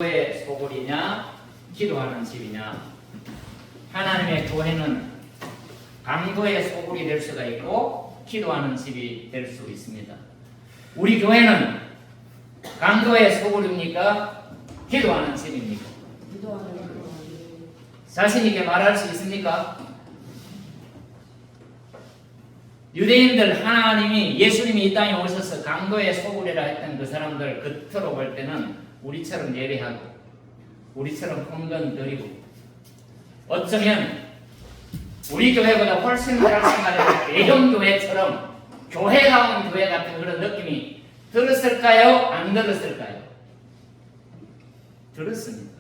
교회의 소굴이냐 기도하는 집이냐. 하나님의 교회는 강도의 소굴이 될 수가 있고 기도하는 집이 될 수 있습니다. 우리 교회는 강도의 소굴입니까? 기도하는 집입니까? 자신 있게 말할 수 있습니까? 유대인들 하나님이 예수님이 이 땅에 오셔서 강도의 소굴이라 했던 그 사람들 겉으로 볼 때는 우리처럼 예배하고 우리처럼 헌금 드리고 어쩌면 우리 교회보다 훨씬 활성화되고 대형교회처럼 교회다운 교회 같은 그런 느낌이 들었을까요? 안 들었을까요? 들었습니다.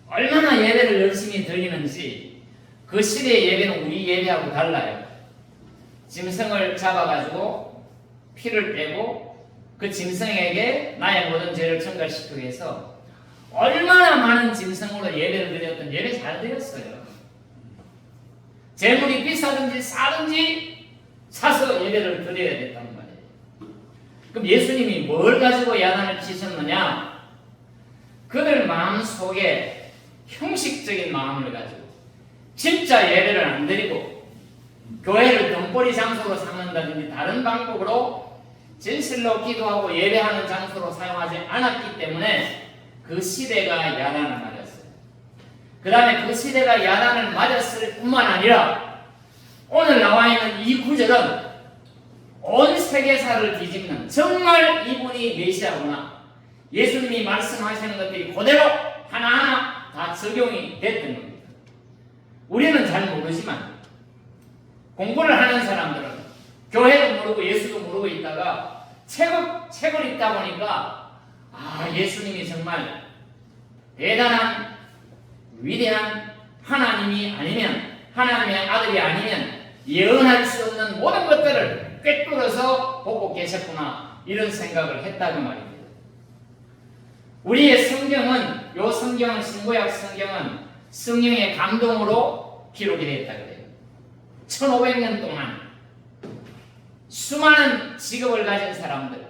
얼마나 예배를 열심히 드리는지. 그 시대의 예배는 우리 예배하고 달라요. 짐승을 잡아가지고 피를 빼고 그 짐승에게 나의 모든 죄를 전가시키기 위해서 얼마나 많은 짐승으로 예배를 드렸던 예배 잘 드렸어요. 재물이 비싸든지 싸든지 사서 예배를 드려야 됐단 말이에요. 그럼 예수님이 뭘 가지고 야단을 치셨느냐? 그들 마음속에 형식적인 마음을 가지고 진짜 예배를 안 드리고 교회를 돈벌이 장소로 삼는다든지 다른 방법으로 진실로 기도하고 예배하는 장소로 사용하지 않았기 때문에 그 시대가 야단을 맞았어요. 그 다음에 그 시대가 야단을 맞았을 뿐만 아니라 오늘 나와 있는 이 구절은 온 세계사를 뒤집는, 정말 이분이 메시아구나, 예수님이 말씀하시는 것들이 그대로 하나하나 다 적용이 됐던 겁니다. 우리는 잘 모르지만 공부를 하는 사람들은 교회도 모르고 예수도 모르고 있다가 책을 읽다 보니까 예수님이 정말 대단한 위대한 하나님이 아니면, 하나님의 아들이 아니면 예언할 수 없는 모든 것들을 꿰뚫어서 보고 계셨구나, 이런 생각을 했다고 말입니다. 우리의 성경은, 요 성경은, 신구약 성경은 성령의 감동으로 기록이 되었다 그래요. 1500년 동안 수많은 직업을 가진 사람들,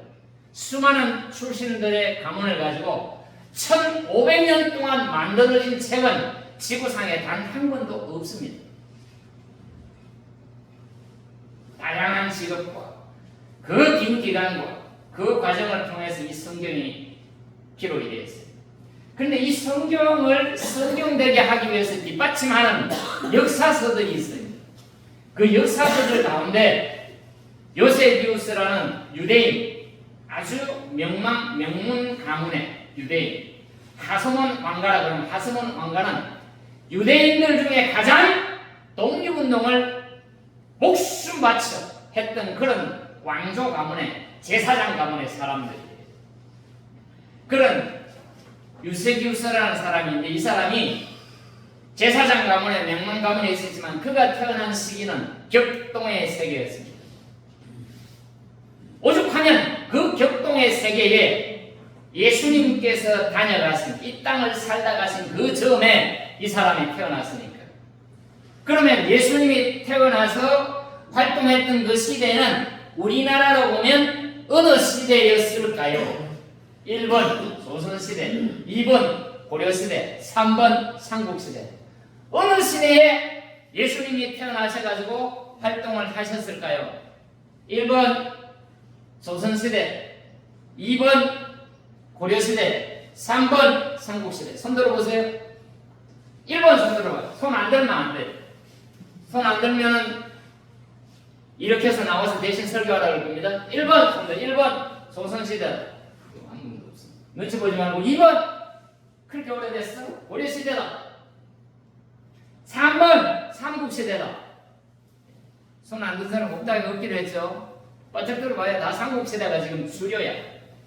수많은 출신들의 가문을 가지고 1500년 동안 만들어진 책은 지구상에 단 한 권도 없습니다. 다양한 직업과 그 긴 기간과 그 과정을 통해서 이 성경이 기록이 되어 있어요. 그런데 이 성경을 성경되게 하기 위해서 뒷받침하는 역사서들이 있어요. 그 역사서들 가운데 요세비우스라는 유대인, 아주 명문 가문의 유대인, 하스몬 왕가라 그러면, 하스몬 왕가는 유대인들 중에 가장 독립운동을 목숨 바쳐 했던 그런 왕조 가문의, 제사장 가문의 사람들이에요. 그런 유세비우스라는 사람이 있는데, 이 사람이 제사장 가문의 명문 가문에 있었지만 그가 태어난 시기는 격동의 세계였습니다. 오죽하면 그 격동의 세계에 예수님께서 다녀가신, 이 땅을 살다 가신 그 즈음에 이 사람이 태어났으니까. 그러면 예수님이 태어나서 활동했던 그 시대는 우리나라로 보면 어느 시대였을까요? 1번 조선시대, 2번 고려시대, 3번 삼국시대. 어느 시대에 예수님이 태어나셔가지고 활동을 하셨을까요? 1번 조선시대, 2번 고려시대, 3번 삼국시대. 손 들어보세요. 1번 손 들어봐요. 손 안 들면 안 돼. 손 안 들면은 이렇게 해서 나와서 대신 설교하라고 할 겁니다. 1번 손 들어. 1번 조선시대. 아무것도 없어. 눈치 보지 말고 2번 그렇게 오래됐어? 고려시대다. 3번 삼국시대다. 손 안 든 사람 없다고 없기로 했죠. 어떻게 들어봐요. 다 삼국시대가 지금 주류야.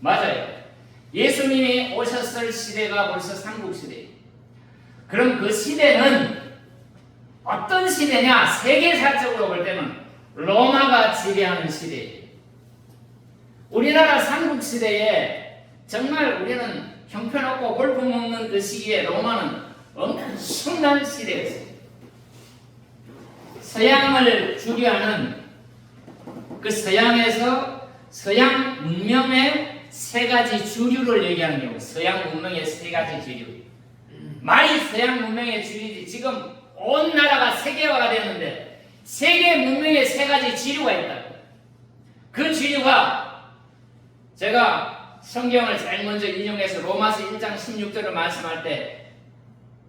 맞아요. 예수님이 오셨을 시대가 벌써 삼국시대. 그럼 그 시대는 어떤 시대냐? 세계사적으로 볼 때는 로마가 지배하는 시대예요. 우리나라 삼국시대에 정말 우리는 형편없고 골프 먹는 그 시기에 로마는 엄청난 시대였어요. 서양을 주류하는 그 서양에서 서양 문명의 세 가지 주류를 얘기하는 경우, 서양 문명의 세 가지 주류. 말이 서양 문명의 주류지. 지금 온 나라가 세계화가 되었는데 세계 문명의 세 가지 주류가 있다고. 그 주류가 제가 성경을 제일 먼저 인용해서 로마서 1장 16절을 말씀할 때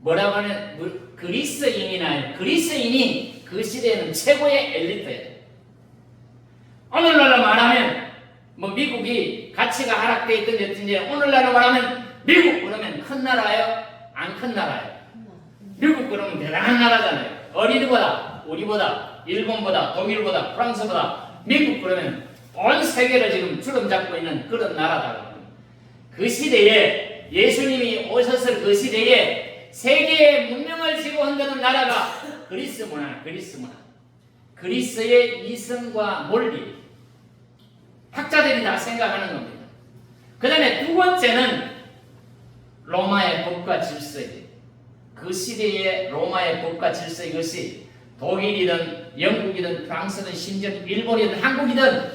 뭐라고 하는 그리스인이 그 시대에는 최고의 엘리트예요. 오늘날로 말하면 뭐 미국이 가치가 하락되어 있든지 어쩐지 오늘날로 말하면 미국 그러면 큰 나라예요? 안 큰 나라예요? 미국 그러면 대단한 나라잖아요. 어디보다 우리보다 일본보다 독일보다 프랑스보다 미국 그러면 온 세계를 지금 주름 잡고 있는 그런 나라다. 그 시대에 예수님이 오셨을 그 시대에 세계의 문명을 지고 흔드는 나라가 그리스 문화. 그리스의 이성과 논리. 학자들이 다 생각하는 겁니다. 그 다음에 두 번째는 로마의 법과 질서예요. 그 시대의 로마의 법과 질서, 이것이 독일이든 영국이든 프랑스든 심지어 일본이든 한국이든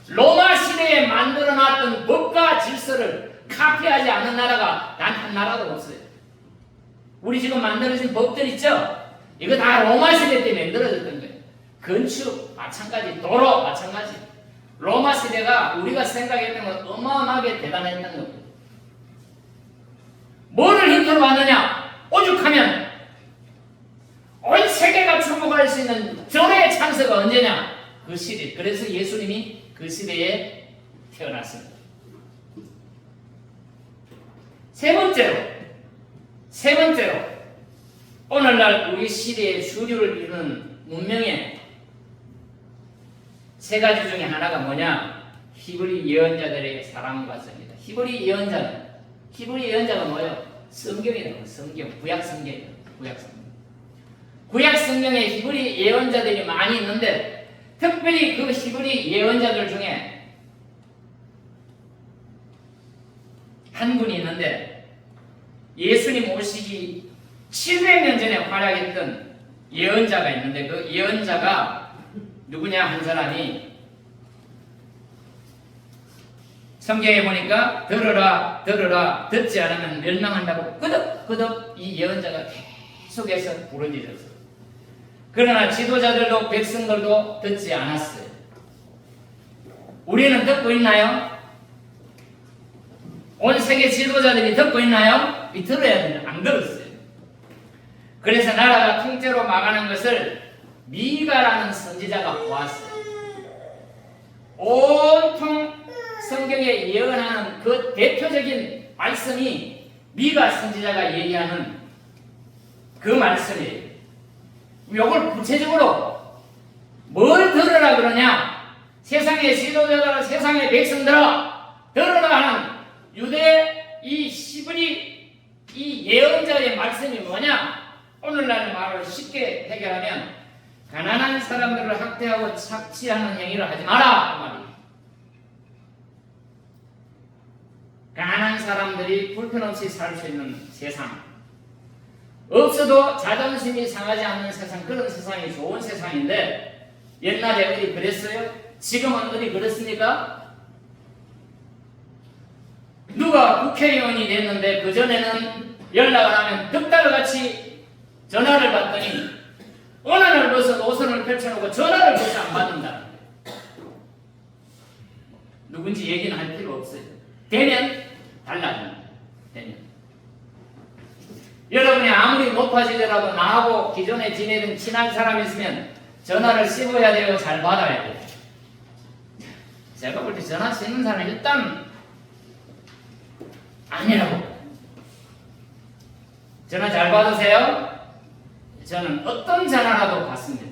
로마 시대에 만들어놨던 법과 질서를 카피하지 않는 나라가 단 한 나라도 없어요. 우리 지금 만들어진 법들 있죠? 이거 다 로마 시대 때 만들어졌던 거예요. 건축 마찬가지, 도로 마찬가지. 로마 시대가 우리가 생각했던 건 어마어마하게 대단했던 겁니다. 뭐를 힌트로 받느냐? 오죽하면 온 세계가 주목할 수 있는 절의 창세가 언제냐? 그 시대. 그래서 예수님이 그 시대에 태어났습니다. 세 번째로 오늘날 우리 시대의 주류를 이루는 문명의 세 가지 중에 하나가 뭐냐? 히브리 예언자들의 사랑과 성이다. 히브리 예언자가 뭐예요? 성경이라고. 성경, 구약 성경이에요. 구약 성경에 히브리 예언자들이 많이 있는데 특별히 그 히브리 예언자들 중에 한 분이 있는데 예수님 오시기 700년 전에 활약했던 예언자가 있는데 그 예언자가 누구냐? 한 사람이 성경에 보니까 들으라 듣지 않으면 멸망한다고 끄덕끄덕 이 예언자가 계속해서 부르짖었어요. 그러나 지도자들도 백성들도 듣지 않았어요. 우리는 듣고 있나요? 온 세계 지도자들이 듣고 있나요? 들어야 되는데 안 들었어요. 그래서 나라가 통째로 망하는 것을 미가라는 선지자가 보았어요. 온통 성경에 예언하는 그 대표적인 말씀이 미가 선지자가 얘기하는 그 말씀이에요. 이걸 구체적으로 뭘 들으라 그러냐? 세상의 지도자들아, 세상의 백성들아, 들으라 하는 유대 이 히브리 이 예언자의 말씀이 뭐냐? 오늘날 말을 쉽게 해결하면 가난한 사람들을 학대하고 착취하는 행위를 하지 마라 그 말이에요. 가난한 사람들이 불편없이 살 수 있는 세상, 없어도 자존심이 상하지 않는 세상, 그런 세상이 좋은 세상인데 옛날에 어디 그랬어요? 지금은 어디 그렇습니까? 누가 국회의원이 됐는데 그전에는 연락을 하면 득달같이 전화를 받더니 어느 날 벌써 노선을 펼쳐놓고 전화를 벌써 안 받는다. 누군지 얘기는 할 필요 없어요. 되면 달라집니다. 되면. 여러분이 아무리 높아지더라도 나하고 기존에 지내던 친한 사람이 있으면 전화를 씹어야 되고 잘 받아야 돼요. 제가 볼 때 전화 씹는 사람은 일단 아니라고. 전화 잘 받으세요? 저는 어떤 전화라도 받습니다.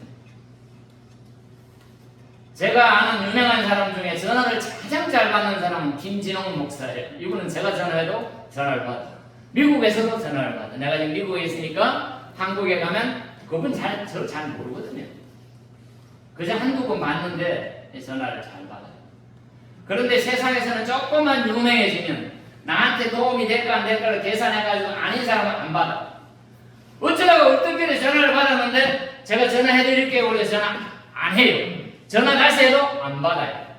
제가 아는 유명한 사람 중에 전화를 가장 잘 받는 사람은 김진홍 목사예요. 이분은 제가 전화해도 전화를 받아요. 미국에서도 전화를 받아요. 내가 지금 미국에 있으니까 한국에 가면 그분 저를 잘 모르거든요. 그저 한두 번 받는데 전화를 잘 받아요. 그런데 세상에서는 조금만 유명해지면 나한테 도움이 될까 안 될까를 계산해가지고 아닌 사람은 안 받아. 어쩌다가 어떤 길에 전화를 받았는데 제가 전화해드릴게요. 그래서 전화 안 해요. 전화 다시 해도 안 받아요.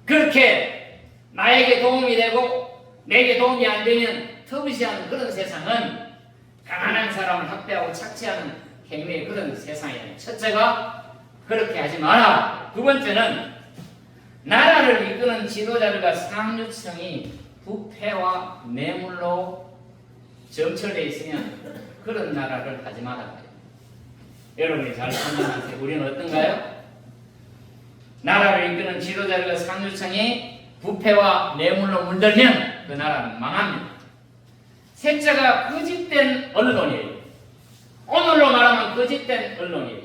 그렇게 나에게 도움이 되고 내게 도움이 안 되면 터부시하는 그런 세상은 가난한 사람을 학대하고 착취하는 행위의 그런 세상이에요. 첫째가 그렇게 하지 마라. 두 번째는 나라를 이끄는 지도자들과 상류층이 부패와 뇌물로 점철되어 있으면 그런 나라를 하지 마라. 여러분이 잘 판단하세요. 우리는 어떤가요? 나라를 이끄는 지도자들과 상류층이 부패와 뇌물로 물들면 그 나라는 망합니다. 셋째가 거짓된 언론이에요. 오늘로 말하면 거짓된 언론이에요.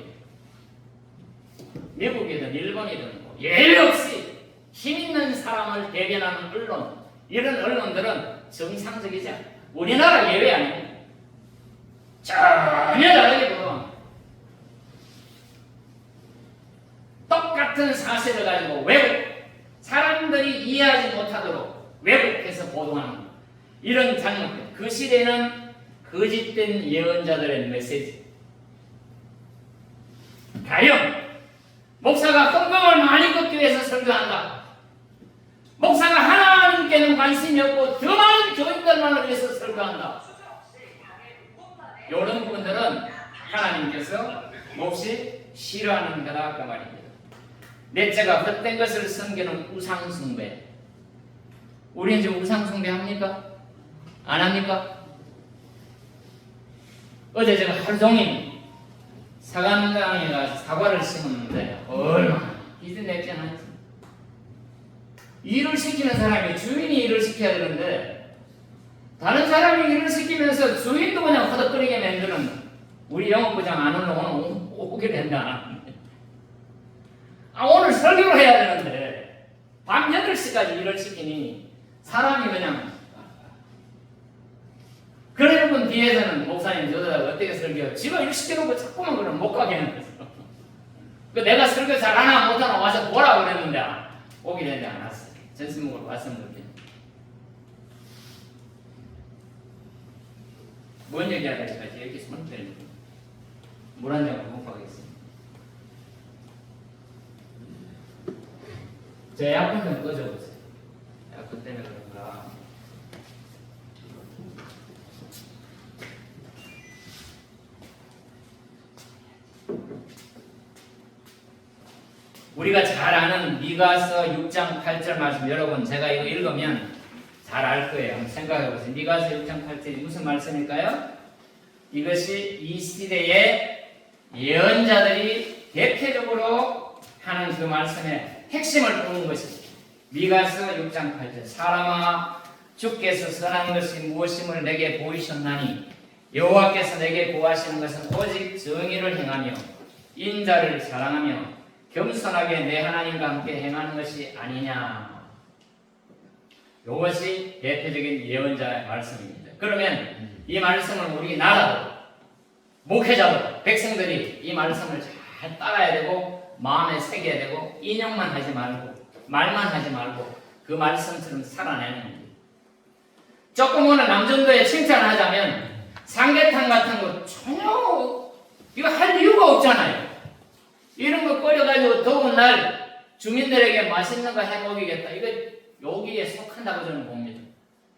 미국이든 일본이든 예외 없이 힘있는 사람을 대변하는 언론, 이런 언론들은 정상적이지 않아요. 우리나라 예외 아닙니다. 전혀 다르게 보도합니다. 똑같은 사실을 가지고 사람들이 이해하지 못하도록 왜곡해서 보도하는 이런 장면, 그 시대는 거짓된 예언자들의 메시지. 가령 목사가 헌금을 많이 걷기 위해서 설교한다. 목사가 하나님께는 관심이 없고 더 많은 교인들만을 위해서 설교한다. 이런 부분들은 하나님께서 몹시 싫어하는 거다 그 말입니다. 넷째가 헛된 것을 섬기는 우상숭배. 우리는 지금 우상숭배 합니까? 안 합니까? 어제 제가 하루 종일 사과농장에 가서 사과를 심었는데 얼마나 기진맥진하지. 일을 시키는 사람이 주인이 일을 시켜야 되는데 다른 사람이 일을 시키면서 주인도 그냥 허덕거리게 만드는 우리 영업부장 안 오늘 오게 된다. 오늘 설교를 해야 되는데 밤 8시까지 일을 시키니 사람이 그냥 그런 분 뒤에서는 목사님 저러다가 어떻게 설교해요? 지가 일 시켜놓고 자꾸만 그러면 못 가게 하는 거죠. 내가 설교 잘하나 못하나 와서 보라고 그랬는데 오게 되지 않았어요. 전신목을 왔었는데 뭔 얘기하다 니까 이렇게 손을 때리고 물 한 잔을 못 가겠습니다. 제 에어컨 좀 꺼져보세요. 에어컨 때문에 그런가. 우리가 잘 아는 미가서 6장 8절 말씀, 여러분 제가 이거 읽으면 잘 알 거예요. 한번 생각해 보세요. 미가서 6장 8절이 무슨 말씀일까요? 이것이 이 시대의 예언자들이 대표적으로 하는 그 말씀의 핵심을 보는 것입니다. 미가서 6장 8절. 사람아, 주께서 선한 것이 무엇임을 내게 보이셨나니 여호와께서 내게 구하시는 것은 오직 정의를 행하며 인자를 사랑하며 겸손하게 내 하나님과 함께 행하는 것이 아니냐. 이것이 대표적인 예언자의 말씀입니다. 그러면 이 말씀을 우리 나라도 목회자도 백성들이 이 말씀을 잘 따라야 되고 마음에 새겨야 되고 인용만 하지 말고 말만 하지 말고 그 말씀처럼 살아내는 겁니다. 조금 오늘 남정도에 칭찬하자면 삼계탕 같은 거 전혀 이거 할 이유가 없잖아요. 이런 거 끓여가지고 더운 날 주민들에게 맛있는 거 해먹이겠다. 이거 여기에 속한다고 저는 봅니다.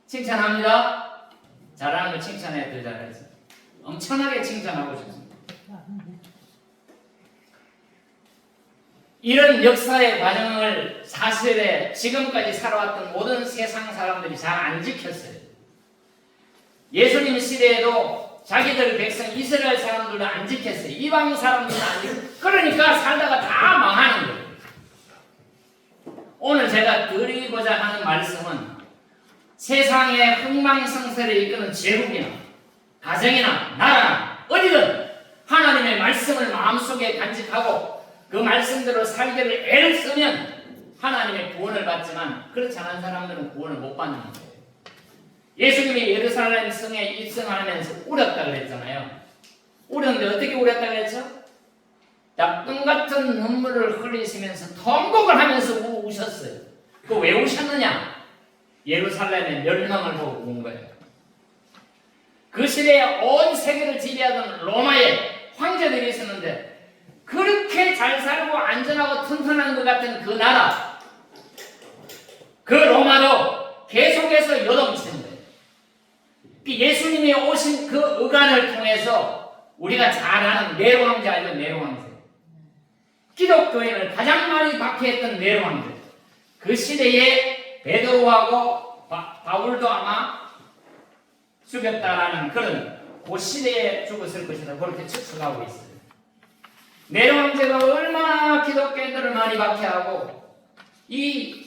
칭찬합니다. 잘하는 거 칭찬해 더 잘해서 엄청나게 칭찬하고 싶습니다. 이런 역사의 과정을 사실에 지금까지 살아왔던 모든 세상 사람들이 잘 안 지켰어요. 예수님 시대에도 자기들 백성 이스라엘 사람들도 안 지켰어요. 이방 사람들도 안 지켰어요. 그러니까 살다가 다 망하는 거예요. 오늘 제가 드리고자 하는 말씀은 세상의 흥망성쇠를 이끄는 제국이나 가정이나 나라나 어디든 하나님의 말씀을 마음속에 간직하고 그 말씀대로 살기를 애를 쓰면 하나님의 구원을 받지만 그렇지 않은 사람들은 구원을 못 받는 거예요. 예수님이 예루살렘 성에 입성하면서 울었다 그랬잖아요. 울었는데 어떻게 울었다 그랬죠? 낙동 같은 눈물을 흘리시면서 통곡을 하면서 우셨어요. 그 왜 우셨느냐? 예루살렘의 멸망을 보고 운 거예요. 그 시대에 온 세계를 지배하던 로마의 황제들이 있었는데 그렇게 잘 살고 안전하고 튼튼한 것 같은 그 나라 그 로마도 계속해서 요동치는 거예요. 예수님이 오신 그 의관을 통해서 우리가 잘 아는 네로 황제 알죠? 네로 황제. 기독교인을 가장 많이 박해했던 네로 황제. 그 시대에 베드로하고 바울도 아마 죽였다라는 그런 그 시대에 죽었을 것이다. 그렇게 추측하고 있어요. 네로 황제가 얼마나 기독교인들을 많이 박해하고 이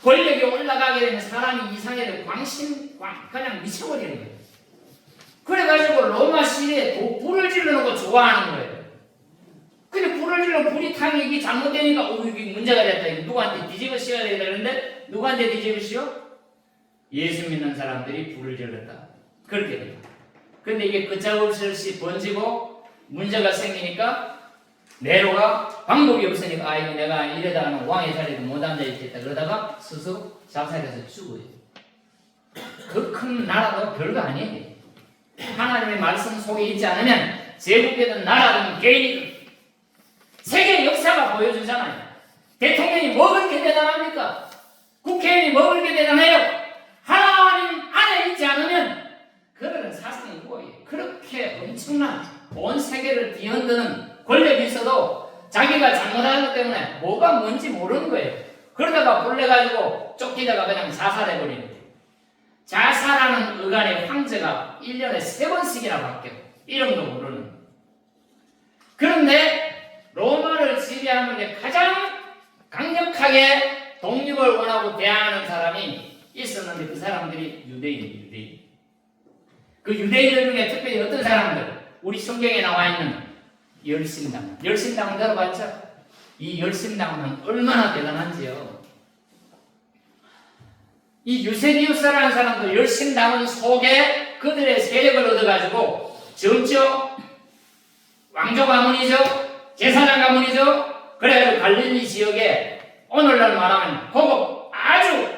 권력이 올라가게 되면 사람이 이상해도 그냥 미쳐버리는 거예요. 그래가지고 로마 시대에 불을 지르는 거 좋아하는 거예요. 근데 불을 질러 불이 타면 이게 잘못되니까 이게 문제가 됐다. 누구한테 뒤집어 씌워야 되겠다. 그런데 누구한테 뒤집어 씌워? 예수 믿는 사람들이 불을 질렀다. 그렇게 됩니다. 근데 이게 걷잡없이 번지고 문제가 생기니까 네로가 방법이 없으니까 이거 내가 이러다가는 왕의 자리도 못 앉아있겠다. 그러다가 스스로 자살해서 죽어요. 그 큰 나라도 별거 아니에요. 하나님의 말씀 속에 있지 않으면 제국이든 나라든 개인이든 세계 역사가 보여주잖아요. 대통령이 뭐 그렇게 대단합니까? 국회의원이 뭐 그렇게 대단해요? 하나님 안에 있지 않으면 그들은 사상 무고예요. 그렇게 엄청난 온 세계를 뒤흔드는 권력이 있어도 자기가 잘못하는 것 때문에 뭐가 뭔지 모르는 거예요. 그러다가 불내가지고 쫓기다가 그냥 자살해버리는 거예요. 자살하는 의관의 황제가 1년에 3번씩이나 바뀌어요. 이름도 모르는. 그런데 로마를 지배하는데 가장 강력하게 독립을 원하고 대항하는 사람이 있었는데 그 사람들이 유대인. 그 유대인들 중에 특별히 어떤 사람들? 우리 성경에 나와 있는 열심당. 열심당 들어봤죠? 이 열심당은 얼마나 대단한지요. 이 유세비우스라는 사람도 열심당은 속에 그들의 세력을 얻어가지고 점점 왕조 가문이죠. 제사장 가문이죠. 그래서 갈릴리 지역에 오늘날 말하면 고급 아주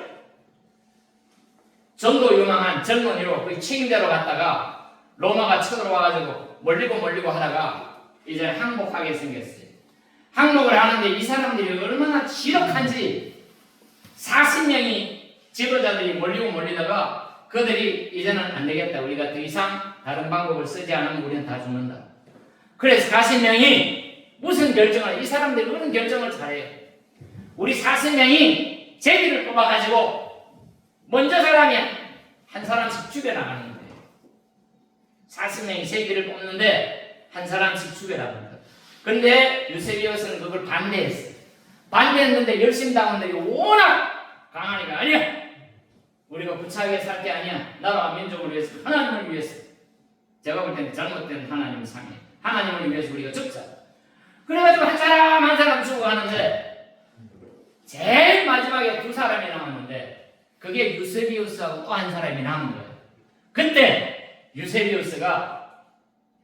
전도 유망한 젊은이로 그 책임대로 갔다가 로마가 쳐들어와가지고 몰리고 하다가 이제 항복하게 생겼어요. 항복을 하는데 이 사람들이 얼마나 지독한지 40명이 지도자들이 몰리다가 그들이 이제는 안 되겠다. 우리가 더 이상 다른 방법을 쓰지 않으면 우리는 다 죽는다. 그래서 40명이 무슨 결정을, 이 사람들이 그런 결정을 잘해요. 우리 40명이 제비를 뽑아가지고 먼저 사람이 한 사람씩 죽여나가는 거예요. 40명이 제비를 뽑는데 한 사람씩 죽여나갑니다. 그런데 유세비우스는 그걸 반대했어요. 반대했는데 열심당원들이 워낙 강하니까 아니야. 우리가 구차하게 살 게 아니야. 나라와 민족을 위해서, 하나님을 위해서. 제가 볼 때는 잘못된 하나님을 상해. 하나님을 위해서 우리가 죽자. 그래가지고 한 사람 죽어가는데 제일 마지막에 2사람이 남았는데 그게 유세비우스하고 또 한 사람이 남은 거예요. 그때 유세비우스가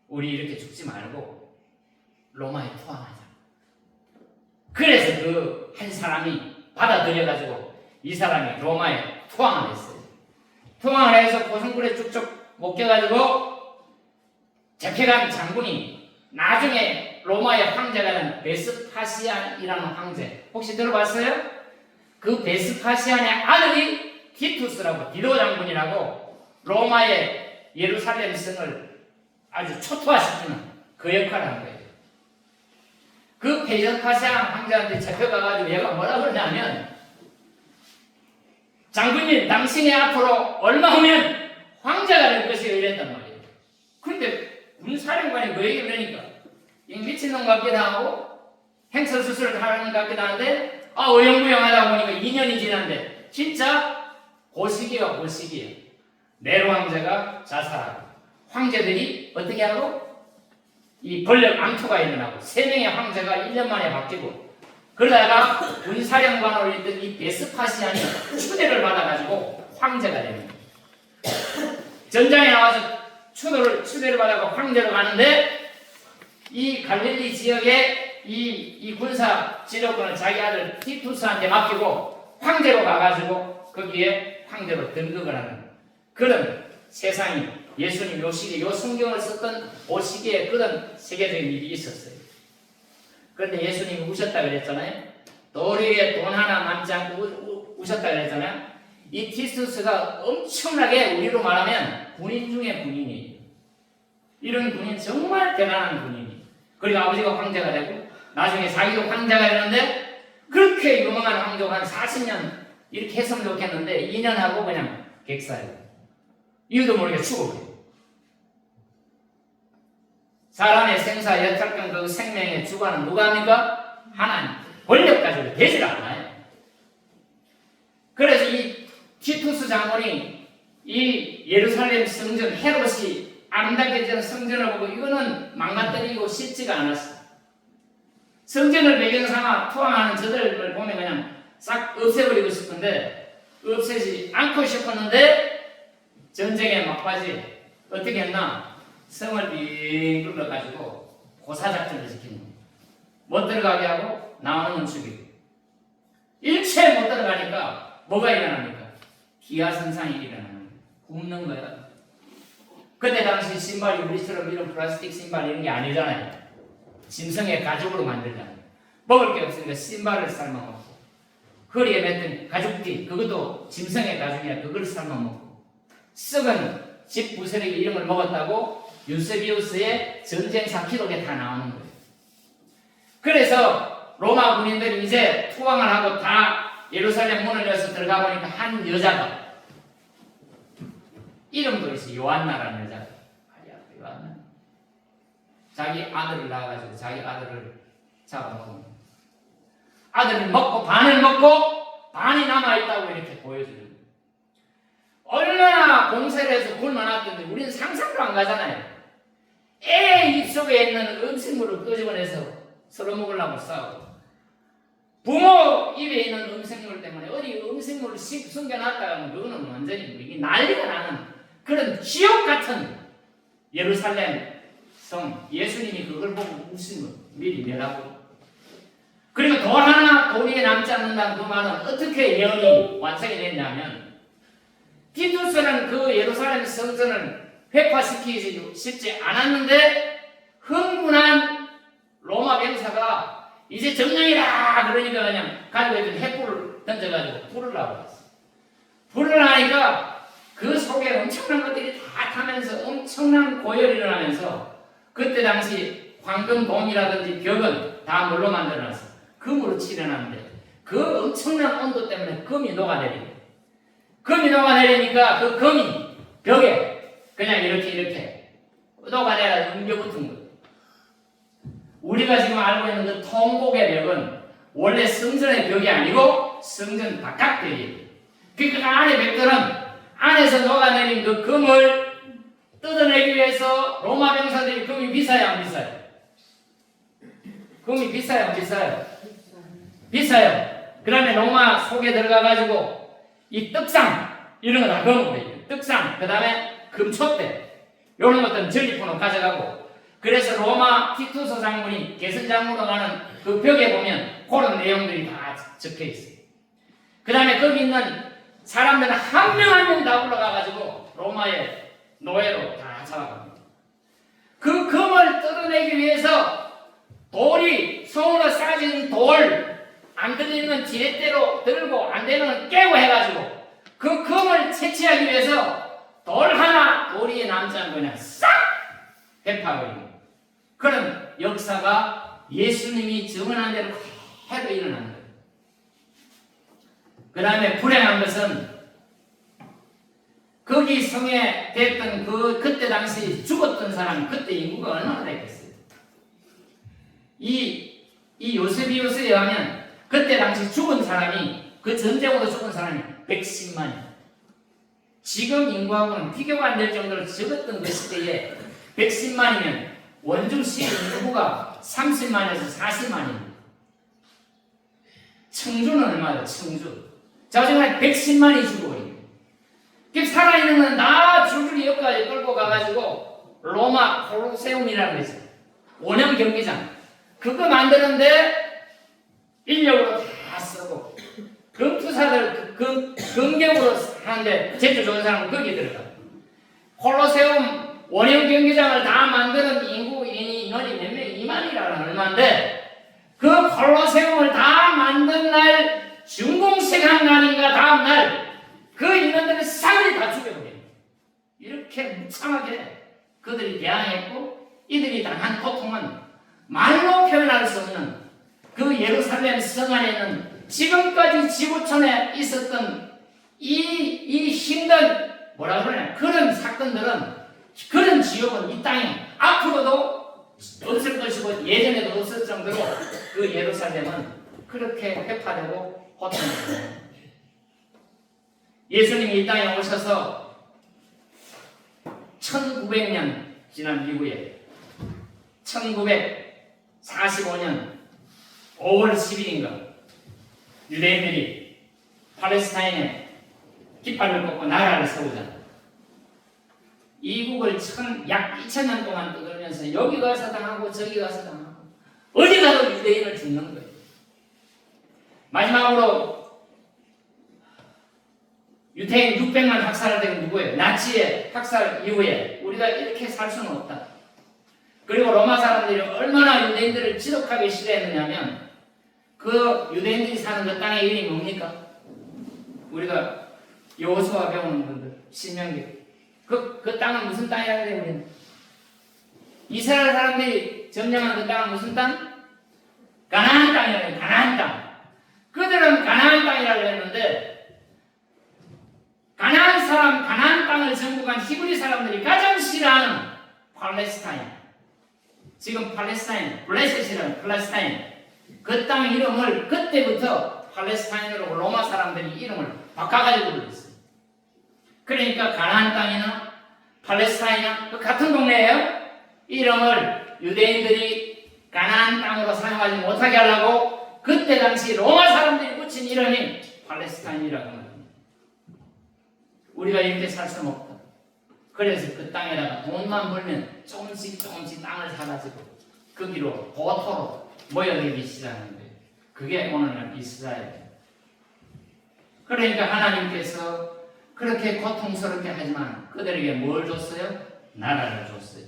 우리 이렇게 죽지 말고 로마에 투항하자. 그래서 그 한 사람이 받아들여가지고 이 사람이 로마에 투항을 했어요. 투항을 해서 고성군에 쭉쭉 묶여가지고 잡혀간 장군이 나중에 로마의 황제가 된 베스파시안이라는 황제 혹시 들어봤어요? 그 베스파시안의 아들이 티투스라고 디도 장군이라고 로마의 예루살렘 성을 아주 초토화시키는 그 역할을 한 거예요. 그 베스파시안 황제한테 잡혀가가지고 얘가 뭐라 그러냐면 장군님 당신이 앞으로 얼마 후면 황제가 될 것이에요 이랬단 말이에요. 그런데 군사령관이 그 얘기를 하니까 이 미친놈 같기도 하고 행설수술을 하는 것 같기도 한데 어영부영하다 보니까 2년이 지났는데 진짜 고시기가 고시기예요. 네로 황제가 자살하고 황제들이 어떻게 하고 이 권력 암투가 일어나고 3명의 황제가 1년 만에 바뀌고 그러다가 군사령관으로 있던 이 베스파시안이 추대를 받아가지고 황제가 됩니다. 전장에 나와서 추대를 받아서 황제로 가는데 이 갈릴리 지역에 이 군사 지도권을 자기 아들 티투스한테 맡기고 황제로 가가지고 거기에 황제로 등극을 하는 그런 세상이 예수님 요 시기에 요 성경을 썼던 그 시기에 그런 세계적인 일이 있었어요. 그런데 예수님이 우셨다 그랬잖아요. 도리에 돈 하나 남지 않고 우셨다 그랬잖아요. 이 티투스가 엄청나게 우리로 말하면 군인 중에 군인이에요. 이런 군인 정말 대단한 군인이. 그리고 아버지가 황제가 되고 나중에 자기도 황제가 되는데 그렇게 유명한 황제가 한 40년 이렇게 했으면 좋겠는데 2년 하고 그냥 객사예요. 이유도 모르게 죽어버려요. 사람의 생사 여탈권 그 생명의 주관은 누가 합니까? 하나님. 권력 가지고 되질 않아요. 그래서 이 티투스 장군이 이 예루살렘 성전 헤롯이 아름답게 지은 성전을 보고 이거는 망가뜨리고 싶지가 않았어. 성전을 배경 삼아 투항하는 저들을 보면 그냥 싹 없애버리고 싶은데 없애지 않고 싶었는데 전쟁의 막바지 어떻게 했나? 성을 빙 뚫어가지고 고사작전을 시키는 거예요. 못 들어가게 하고 나오는 건 죽이고 일체 못 들어가니까 뭐가 일어납니까? 기아선상이 일어나는 거예요. 굽는 거야. 그때 당시 신발이 우리처럼 이런 플라스틱 신발 이런 게 아니잖아요. 짐승의 가죽으로 만들잖아요. 먹을 게 없으니까 신발을 삶아 먹고 허리에 맸던 가죽띠 그것도 짐승의 가죽이야. 그걸 삶아 먹고 썩은 집 부스러기 이런 걸 먹었다고 유세비우스의 전쟁사 기록에 다 나오는 거예요. 그래서 로마 군인들이 이제 투항을 하고 다 예루살렘 문을 열어서 들어가 보니까 한 여자가 이름도 있어. 요한나라는 여자가 요한나 자기 아들을 낳아가지고 자기 아들을 잡아먹는 아들을 먹고 반을 먹고 반이 남아있다고 이렇게 보여주는 거예요. 얼마나 공세를 해서 굶어놨던데 우리는 상상도 안 가잖아요. 애 입속에 있는 음식물을 끄집어내서 서로 먹으려고 싸우고 부모 입에 있는 음식물 때문에 어디 음식물을 숨겨놨다가 하면 그거는 완전히 이게 난리가 나는 그런 지옥 같은 예루살렘 성 예수님이 그걸 보고 우신 거 미리 내라고. 그리고 돌 하나 도리에 남지 않는다는 그 말은 어떻게 예언이 완성이 됐냐면 티투스는 그 예루살렘 성전을 회파시키지 싶지 않았는데 흥분한 로마 병사가 이제 점령이다 그러니까 그냥 가지고 있던 횃불을 던져가지고 불을 놔버렸어. 불을 하니까 그 속에 엄청난 것들이 다 타면서 엄청난 고열이 일어나면서 그때 당시 황금봉이라든지 벽은 다 뭘로 만들어놨어? 금으로 칠해놨는데 그 엄청난 온도 때문에 금이 녹아내리고 금이 녹아내리니까 그 금이 벽에 그냥 이렇게 녹아내려 옮겨붙은 거예요. 우리가 지금 알고 있는 그 통곡의 벽은 원래 성전의 벽이 아니고 성전 바깥 벽이에요. 그 안에 벽들은 안에서 녹아내린 그 금을 뜯어내기 위해서 로마 병사들이 금이 비싸요 안 비싸요? 금이 비싸요 안 비싸요? 비싸요. 그 다음에 로마 속에 들어가가지고 이 떡상 이런 거 다 금으로 떡상 그 다음에 금촛대 이런 것들은 전리품으로 가져가고 그래서 로마 티투스 장군이 개선장으로 가는 그 벽에 보면 그런 내용들이 다 적혀 있어요. 그 다음에 거기 있는 사람들은 한 명 한 명 다 올라가가지고 로마의 노예로 다 잡아갑니다. 그 금을 뜯어내기 위해서 돌이 손으로 싸진 돌 안 들리는 지렛대로 들고 안 되는 깨고 해가지고 그 금을 채취하기 위해서 돌 하나 도리에 남지 않고 그냥 싹 베파버리고 그런 역사가 예수님이 증언한 대로 해도 일어난 거예요. 그 다음에 불행한 것은 거기 성에 됐던 그때 당시 죽었던 사람 그때 인구가 얼마나 됐겠어요. 이 요세비우스에 의하면 그때 당시 죽은 사람이 그 전쟁으로 죽은 사람이 110만이에요. 지금 인구하고는 비교가 안 될 정도로 적었던 그 시대에 110만이면 원주시 인구가 30만에서 40만입니다. 청주는 얼마예요? 청주. 자, 정말 110만이 죽어버립니다. 살아있는 건 다 줄줄이 여기까지 끌고 가가지고 로마 콜로세움이라는 거 있어요. 원형 경기장. 그거 만드는데 인력으로 다 쓰고 금투사들 금경으로 하는데 재주 좋은 사람은 거기 들어가. 콜로세움 원형 경기장을 다 만드는 인원이 몇 명? 2만이라는 얼마인데 그 콜로세움을 다 만든 날 준공식 시간 아닌가 다음 날 그 인원들을 싸그리 다 죽여버려요. 이렇게 무참하게 그들이 대항했고 이들이 당한 고통은 말로 표현할 수 없는 그 예루살렘 성 안에는 지금까지 지구촌에 있었던 이 힘든 뭐라 그러냐 그런 사건들은 그런 지옥은 이 땅에 앞으로도 없을 것이고 예전에도 없을 정도로 그 예루살렘은 그렇게 회파되고 고통을 예수님이 이 땅에 오셔서 1900년 지난 이후에 1945년 5월 10일인가 유대인들이 팔레스타인에 깃발을 꽂고 나라를 세우잖아. 이국을 약 2000년 동안 떠들면서 여기 가서 당하고 저기 가서 당하고 어디 가도 유대인을 죽는 거예요. 마지막으로 유대인 600만 학살된 누구예요? 나치의 학살 이후에 우리가 이렇게 살 수는 없다. 그리고 로마 사람들이 얼마나 유대인들을 지독하게 싫어했느냐면 그 유대인들이 사는 그 땅의 이름이 뭡니까? 우리가 여호수아 배우는 분들 신명기 그 땅은 무슨 땅이라고 해요? 우리는 이스라엘 사람들이 점령한 그 땅은 무슨 땅? 가나안 땅이라고 해요. 가나안 땅. 그들은 가나안 땅이라고 했는데 가나안 사람, 가나안 땅을 정복한 히브리 사람들이 가장 싫어하는 팔레스타인. 지금 팔레스타인, 블레셋이라는 팔레스타인. 그 땅 이름을 그때부터 팔레스타인으로 로마 사람들이 이름을 바꿔가지고 불렀어요. 그러니까 가나안 땅이나 팔레스타인이나 그 같은 동네예요. 이름을 유대인들이 가나안 땅으로 사용하지 못하게 하려고 그때 당시 로마 사람들이 붙인 이름이 팔레스타인이라고 합니다. 우리가 이렇게 살 수는 없다. 그래서 그 땅에다가 돈만 벌면 조금씩 땅을 사가지고 거기로 보토로 모여들기 시작하는 거예요. 그게 오늘날 이스라엘. 그러니까 하나님께서 그렇게 고통스럽게 하지만 그들에게 뭘 줬어요? 나라를 줬어요.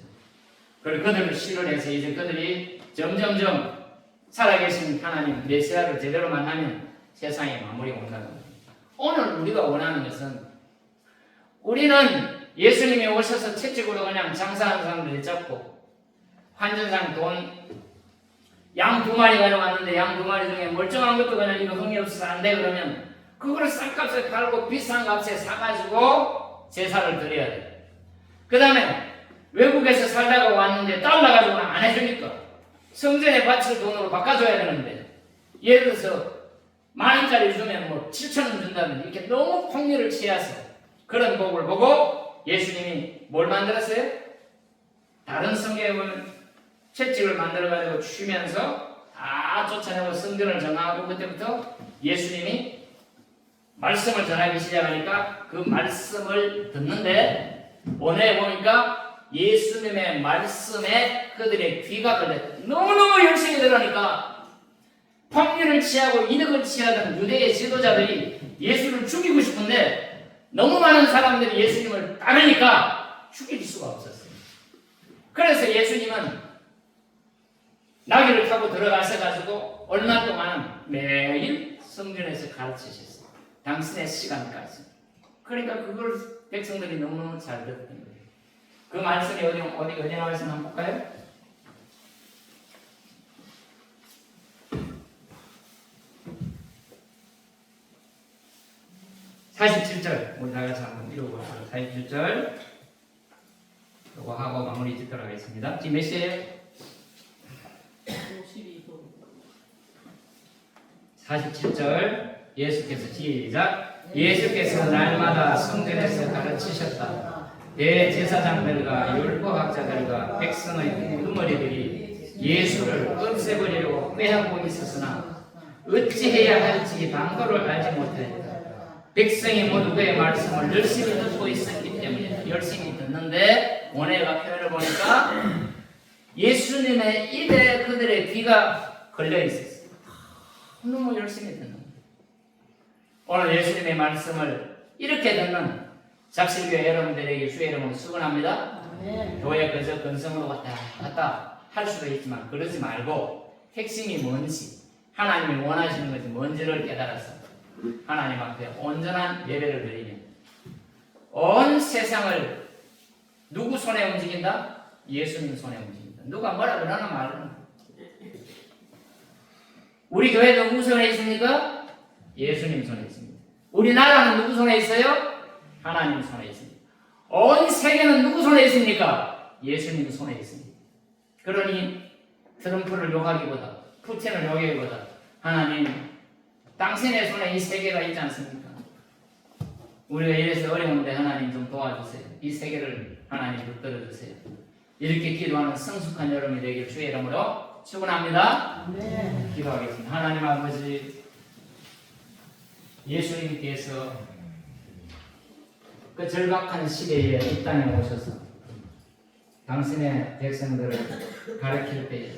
그리고 그들을 싫어해서 이제 그들이 점점점 살아계신 하나님 메시아를 제대로 만나면 세상의 마무리가 온다는 거예요. 오늘 우리가 원하는 것은 우리는 예수님이 오셔서 채찍으로 그냥 장사하는 사람들이 잡고 환전상 돈 양 2마리 가져왔는데 양 2마리 중에 멀쩡한 것도 그냥 이거 흥이 없어서 안 돼 그러면 그거를 싼 값에 팔고 비싼 값에 사가지고 제사를 드려야 돼. 그 다음에 외국에서 살다가 왔는데 달러 가지고는 안 해주니까 성전에 바칠 돈으로 바꿔줘야 되는데 예를 들어서 10,000원짜리 주면 뭐 7,000원 준다면 이렇게 너무 폭리를 취해서 그런 복을 보고 예수님이 뭘 만들었어요? 다른 성경에 보면 채찍을 만들어가지고 추면서 다 쫓아내고 성전을 정하고 그때부터 예수님이 말씀을 전하기 시작하니까 그 말씀을 듣는데 오늘 보니까 예수님의 말씀에 그들의 귀가 걸렸다. 너무너무 열심히 들으니까 폭리를 취하고 이득을 취하던 유대의 지도자들이 예수를 죽이고 싶은데 너무 많은 사람들이 예수님을 따르니까 죽일 수가 없었어요. 그래서 예수님은 나귀를 타고 들어가셔가지고 얼마 동안 매일 성전에서 가르치셨어요. 당신의 시간까지. 그러니까 그걸 백성들이 너무너무 잘 듣던 거예요. 그 말씀이 어디 나와 있으면 한번 볼까요? (47절) 우리 다 같이 한번 읽어봅시다. 47절 이거 하고 마무리 짓도록 하겠습니다. 지금 몇 시에요? 52도. 47절 예수께서 시작. 예수께서 날마다 성전에서 가르치셨다. 대제사장들과 율법학자들과 백성의 우두머리들이 예수를 없애버리려고 빼앗고 있었으나 어찌해야 할지 방도를 알지 못했다. 백성이 모두 그의 말씀을 열심히 듣고 있었기 때문에 열심히 듣는데 오늘의 표현을 보니까 예수님의 입에 그들의 귀가 걸려 있었어요. 너무 열심히 듣는 거예요. 오늘 예수님의 말씀을 이렇게 듣는 작실교회 여러분들에게 주의 이름으로 축원합니다. 교회 그저 근성으로 왔다 갔다 할 수도 있지만 그러지 말고 핵심이 뭔지 하나님이 원하시는 것이 뭔지를 깨달아서 하나님 앞에 온전한 예배를 드리면 온 세상을 누구 손에 움직인다? 예수님 손에 움직인다. 누가 뭐라 그러나 말은 우리 교회도 누구 손에 있습니까? 예수님 손에 있습니다. 우리나라는 누구 손에 있어요? 하나님 손에 있습니다. 온 세계는 누구 손에 있습니까? 예수님 손에 있습니다. 그러니 트럼프를 욕하기보다 푸틴을 욕하기보다 하나님 당신의 손에 이 세계가 있지 않습니까? 우리가 이래서 어려운데 하나님 좀 도와주세요. 이 세계를 하나님 붙들어주세요. 이렇게 기도하는 성숙한 여러분이 되길 주의 이름으로 축원합니다. 네. 기도하겠습니다. 하나님 아버지, 예수님께서 그 절박한 시대에 이 땅에 오셔서 당신의 백성들을 가르칠 때에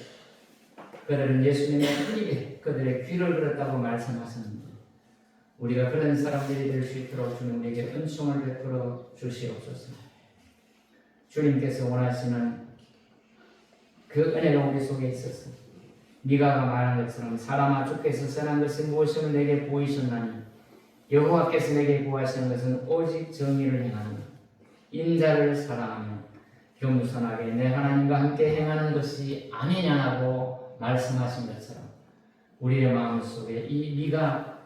그들은 예수님의 입에 그들의 귀를 들었다고 말씀하셨는데 우리가 그런 사람들이 될 수 있도록 주님 우리에게 은총을 베풀어 주시옵소서. 주님께서 원하시는 그 은혜가 우리 속에 있어서 미가가 말한 것처럼 사람아 주께서 선한 것이 무엇임을 내게 보이셨나니 여호와께서 내게 구하시는 것은 오직 정의를 행하는 인자를 사랑하며 겸손하게 내 하나님과 함께 행하는 것이 아니냐고 말씀하신 것처럼 우리의 마음속에 이 미가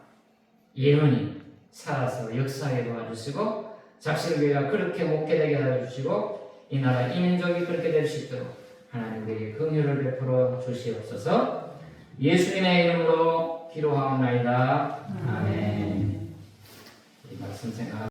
예언이 살아서 역사에 도와주시고 작실교회가 그렇게 목회되게 하여주시고 이 나라 이민족이 그렇게 될 수 있도록 하나님께 긍휼을 베풀어 주시옵소서. 예수님의 이름으로 기도하옵나이다. 아멘. 이 말씀 생각